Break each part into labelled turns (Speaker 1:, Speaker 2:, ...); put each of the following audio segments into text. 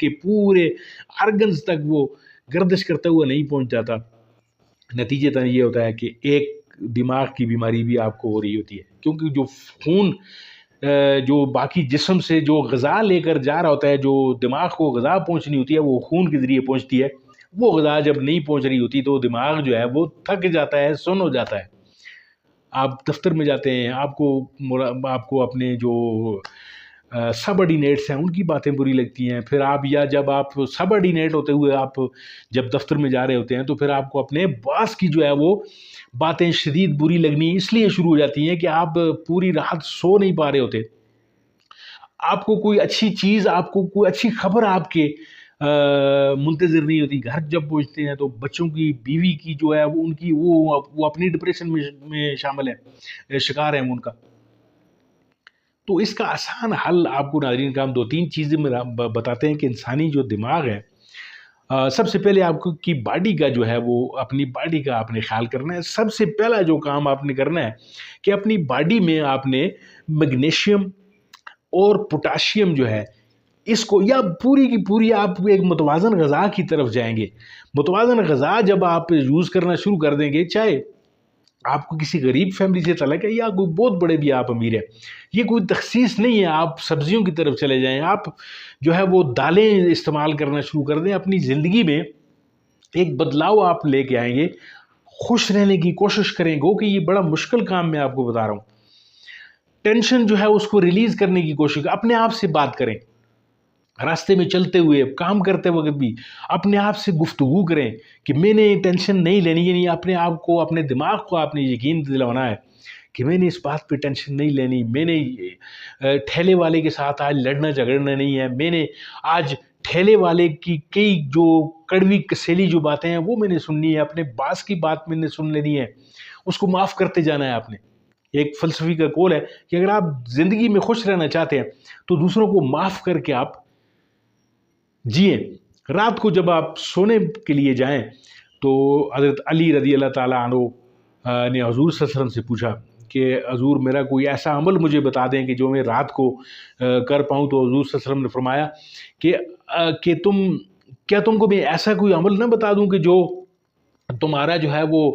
Speaker 1: کے پورے آرگنز تک وہ گردش کرتا ہوا نہیں پہنچ جاتا. نتیجتاً یہ ہوتا ہے کہ ایک دماغ کی بیماری بھی آپ کو ہو رہی ہوتی ہے، کیونکہ جو خون جو باقی جسم سے جو غذا لے کر جا رہا ہوتا ہے، جو دماغ کو غذا پہنچنی ہوتی ہے وہ خون کے ذریعے پہنچتی ہے. وہ غذا جب نہیں پہنچ رہی ہوتی تو دماغ جو ہے وہ تھک جاتا ہے، سن ہو جاتا ہے. آپ دفتر میں جاتے ہیں، آپ کو اپنے جو سب آرڈینیٹس ہیں ان کی باتیں بری لگتی ہیں. پھر آپ جب آپ سب آرڈینیٹ ہوتے ہوئے آپ جب دفتر میں جا رہے ہوتے ہیں تو پھر آپ کو اپنے باس کی جو ہے وہ باتیں شدید بری لگنی اس لیے شروع ہو جاتی ہیں کہ آپ پوری رات سو نہیں پا رہے ہوتے. آپ کو کوئی اچھی چیز، آپ کو کوئی اچھی خبر آپ کے منتظر نہیں ہوتی. گھر جب پہنچتے ہیں تو بچوں کی، بیوی کی جو ہے وہ ان کی وہ اپنی ڈپریشن میں شامل ہے، شکار ہیں ان کا. تو اس کا آسان حل آپ کو ناظرین کا ہم 2-3 چیزیں بتاتے ہیں کہ انسانی جو دماغ ہے، سب سے پہلے آپ کی باڈی کا جو ہے وہ اپنی باڈی کا آپ نے خیال کرنا ہے. سب سے پہلا جو کام آپ نے کرنا ہے کہ اپنی باڈی میں آپ نے میگنیشیم اور پوٹاشیم جو ہے اس کو، یا پوری کی پوری آپ ایک متوازن غذا کی طرف جائیں گے. متوازن غذا جب آپ یوز کرنا شروع کر دیں گے، چاہے آپ کو کسی غریب فیملی سے تعلق ہے یا کوئی بہت بڑے بھی آپ امیر ہیں، یہ کوئی تخصیص نہیں ہے. آپ سبزیوں کی طرف چلے جائیں، آپ جو ہے وہ دالیں استعمال کرنا شروع کر دیں. اپنی زندگی میں ایک بدلاؤ آپ لے کے آئیں گے. خوش رہنے کی کوشش کریں گے کہ یہ بڑا مشکل کام میں آپ کو بتا رہا ہوں. ٹینشن جو ہے اس کو ریلیز کرنے کی کوشش کریں. اپنے آپ سے بات کریں، راستے میں چلتے ہوئے، کام کرتے وقت بھی اپنے آپ سے گفتگو کریں کہ میں نے ٹینشن نہیں لینی. یعنی اپنے آپ کو، اپنے دماغ کو آپ نے یقین دلانا ہے کہ میں نے اس بات پہ ٹینشن نہیں لینی. میں نے ٹھیلے والے کے ساتھ آج لڑنا جھگڑنا نہیں ہے. میں نے آج ٹھیلے والے کی کئی جو کڑوی کسیلی جو باتیں ہیں وہ میں نے سننی ہے. اپنے باس کی بات میں نے سن لینی ہے، اس کو معاف کرتے جانا ہے. آپ نے ایک فلسفی کا قول ہے کہ اگر آپ زندگی میں خوش رہنا چاہتے ہیں تو دوسروں کو معاف کر کے آپ جئیں. رات کو جب آپ سونے کے لیے جائیں تو حضرت علی رضی اللہ تعالیٰ عنہ نے حضور صلی اللہ علیہ وسلم سے پوچھا کہ حضور میرا کوئی ایسا عمل مجھے بتا دیں کہ جو میں رات کو کر پاؤں. تو حضور صلی اللہ علیہ وسلم نے فرمایا کہ کیا تم کو میں ایسا کوئی عمل نہ بتا دوں کہ جو تمہارا جو ہے وہ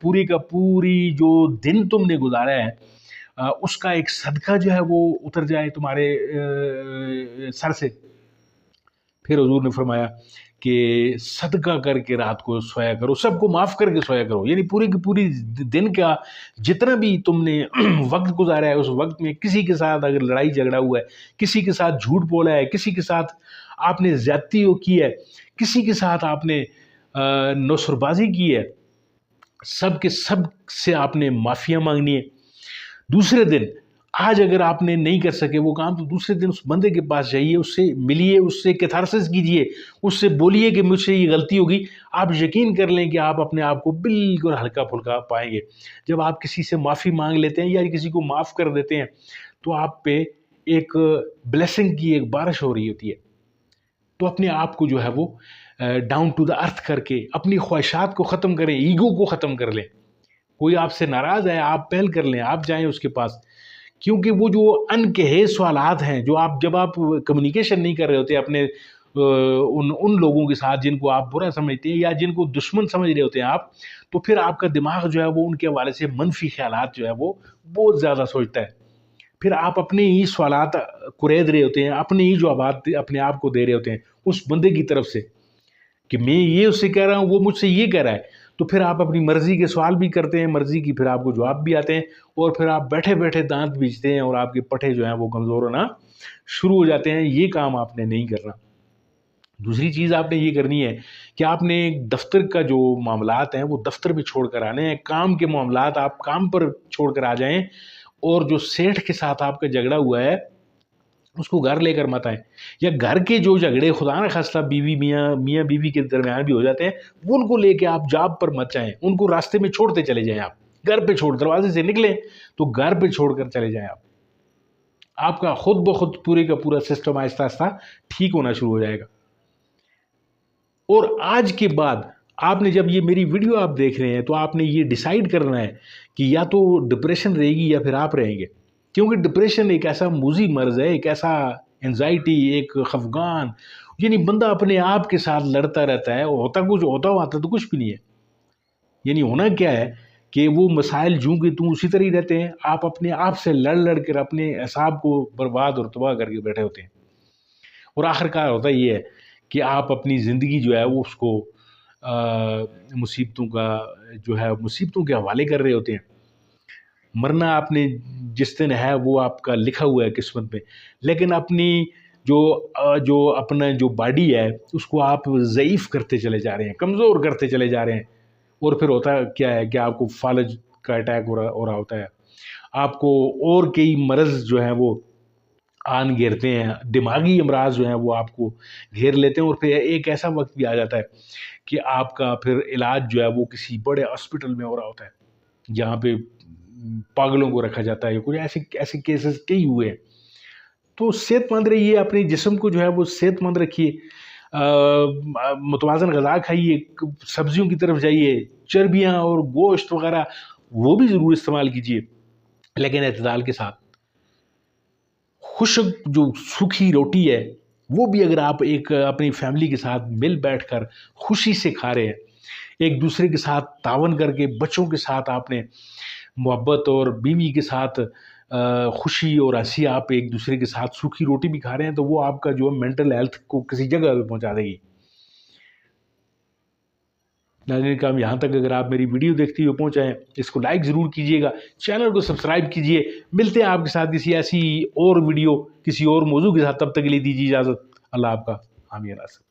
Speaker 1: پوری کا پوری جو دن تم نے گزارا ہے اس کا ایک صدقہ جو ہے وہ اتر جائے تمہارے سر سے. پھر حضور نے فرمایا کہ صدقہ کر کے رات کو سویا کرو، سب کو معاف کر کے سویا کرو. یعنی پوری کی پوری دن کا جتنا بھی تم نے وقت گزارا ہے اس وقت میں کسی کے ساتھ اگر لڑائی جھگڑا ہوا ہے، کسی کے ساتھ جھوٹ بولا ہے، کسی کے ساتھ آپ نے زیادتی کی ہے، کسی کے ساتھ آپ نے نوسر بازی کی ہے، سب کے سب سے آپ نے معافیاں مانگنی ہے. دوسرے دن آج اگر آپ نے نہیں کر سکے وہ کام تو دوسرے دن اس بندے کے پاس جائیے، اس سے ملیے، اس سے کیتھارسس کیجئے، اس سے بولیے کہ مجھ سے یہ غلطی ہوگی. آپ یقین کر لیں کہ آپ اپنے آپ کو بالکل ہلکا پھلکا پائیں گے. جب آپ کسی سے معافی مانگ لیتے ہیں یا کسی کو معاف کر دیتے ہیں تو آپ پہ ایک بلیسنگ کی ایک بارش ہو رہی ہوتی ہے. تو اپنے آپ کو جو ہے وہ ڈاؤن ٹو دا ارتھ کر کے اپنی خواہشات کو ختم کریں، ایگو کو ختم کر لیں. کوئی آپ سے ناراض ہے، آپ پہل کر لیں، آپ جائیں اس کے پاس. کیونکہ وہ جو ان کہے سوالات ہیں جو جب آپ کمیونیکیشن نہیں کر رہے ہوتے اپنے ان لوگوں کے ساتھ جن کو آپ برا سمجھتے ہیں یا جن کو دشمن سمجھ رہے ہوتے ہیں آپ، تو پھر آپ کا دماغ جو ہے وہ ان کے حوالے سے منفی خیالات جو ہے وہ بہت زیادہ سوچتا ہے. پھر آپ اپنے ہی سوالات کرید رہے ہوتے ہیں، اپنے ہی جوابات اپنے آپ کو دے رہے ہوتے ہیں اس بندے کی طرف سے کہ میں یہ اس سے کہہ رہا ہوں، وہ مجھ سے یہ کہہ رہا ہے. تو پھر آپ اپنی مرضی کے سوال بھی کرتے ہیں، مرضی کی پھر آپ کو جواب بھی آتے ہیں، اور پھر آپ بیٹھے بیٹھے دانت بیچتے ہیں اور آپ کے پٹھے جو ہیں وہ کمزور ہونا شروع ہو جاتے ہیں. یہ کام آپ نے نہیں کرنا. دوسری چیز آپ نے یہ کرنی ہے کہ آپ نے دفتر کا جو معاملات ہیں وہ دفتر میں چھوڑ کر آنے ہیں. کام کے معاملات آپ کام پر چھوڑ کر آ جائیں، اور جو سیٹھ کے ساتھ آپ کا جھگڑا ہوا ہے اس کو گھر لے کر مت آئیں. یا گھر کے جو جھگڑے خدا نہ خواستہ میاں بیوی کے درمیان بھی ہو جاتے ہیں وہ ان کو لے کے آپ جاب پر مت جائیں، ان کو راستے میں چھوڑتے چلے جائیں. آپ گھر پہ دروازے سے نکلیں تو گھر پہ چھوڑ کر چلے جائیں. آپ کا خود بخود پورے کا پورا سسٹم آہستہ آہستہ ٹھیک ہونا شروع ہو جائے گا. اور آج کے بعد آپ نے جب یہ میری ویڈیو آپ دیکھ رہے ہیں تو آپ نے یہ ڈیسائیڈ کرنا ہے کہ یا تو ڈپریشن رہے گی یا پھر آپ رہیں گے. کیونکہ ڈپریشن ایک ایسا موذی مرض ہے، ایک ایسا انزائٹی، ایک خفگان، یعنی بندہ اپنے آپ کے ساتھ لڑتا رہتا ہے، ہوتا تو کچھ بھی نہیں ہے. یعنی ہونا کیا ہے کہ وہ مسائل جوں کہ توں اسی طرح ہی رہتے ہیں، آپ اپنے آپ سے لڑ کر اپنے اعصاب کو برباد اور تباہ کر کے بیٹھے ہوتے ہیں. اور آخر کار ہوتا یہ ہے کہ آپ اپنی زندگی جو ہے وہ اس کو مصیبتوں کے حوالے کر رہے ہوتے ہیں. مرنا آپ نے جس دن ہے وہ آپ کا لکھا ہوا ہے قسمت میں، لیکن اپنی جو اپنا جو باڈی ہے اس کو آپ ضعیف کرتے چلے جا رہے ہیں، کمزور کرتے چلے جا رہے ہیں. اور پھر ہوتا کیا ہے کہ آپ کو فالج کا اٹیک ہو رہا ہوتا ہے، آپ کو اور کئی مرض جو ہیں وہ آن گھیرتے ہیں، دماغی امراض جو ہیں وہ آپ کو گھیر لیتے ہیں. اور پھر ایک ایسا وقت بھی آ جاتا ہے کہ آپ کا پھر علاج جو ہے وہ کسی بڑے ہاسپٹل میں ہو رہا ہوتا ہے جہاں پہ پاگلوں کو رکھا جاتا ہے. کچھ ایسے کیسز کئی ہوئے ہیں. تو صحت مند رہیے، اپنے جسم کو جو ہے وہ صحت مند رکھیے، متوازن غذا کھائیے، سبزیوں کی طرف جائیے، چربیاں اور گوشت وغیرہ وہ بھی ضرور استعمال کیجیے لیکن اعتدال کے ساتھ. خشک جو سوکھی روٹی ہے وہ بھی اگر آپ ایک اپنی فیملی کے ساتھ مل بیٹھ کر خوشی سے کھا رہے ہیں، ایک دوسرے کے ساتھ تعاون کر کے، بچوں کے ساتھ آپ نے محبت اور بیوی کے ساتھ خوشی اور ہنسی آپ ایک دوسرے کے ساتھ سوکھی روٹی بھی کھا رہے ہیں، تو وہ آپ کا جو ہے مینٹل ہیلتھ کو کسی جگہ پہ پہنچا دے گی. ناظرین کرام، یہاں تک اگر آپ میری ویڈیو دیکھتے ہوئے پہنچائیں، اس کو لائک ضرور کیجیے گا، چینل کو سبسکرائب کیجیے. ملتے ہیں آپ کے ساتھ کسی ایسی اور ویڈیو، کسی اور موضوع کے ساتھ. تب تک کے لیے دیجیے اجازت. اللہ آپ کا حامی ناصر.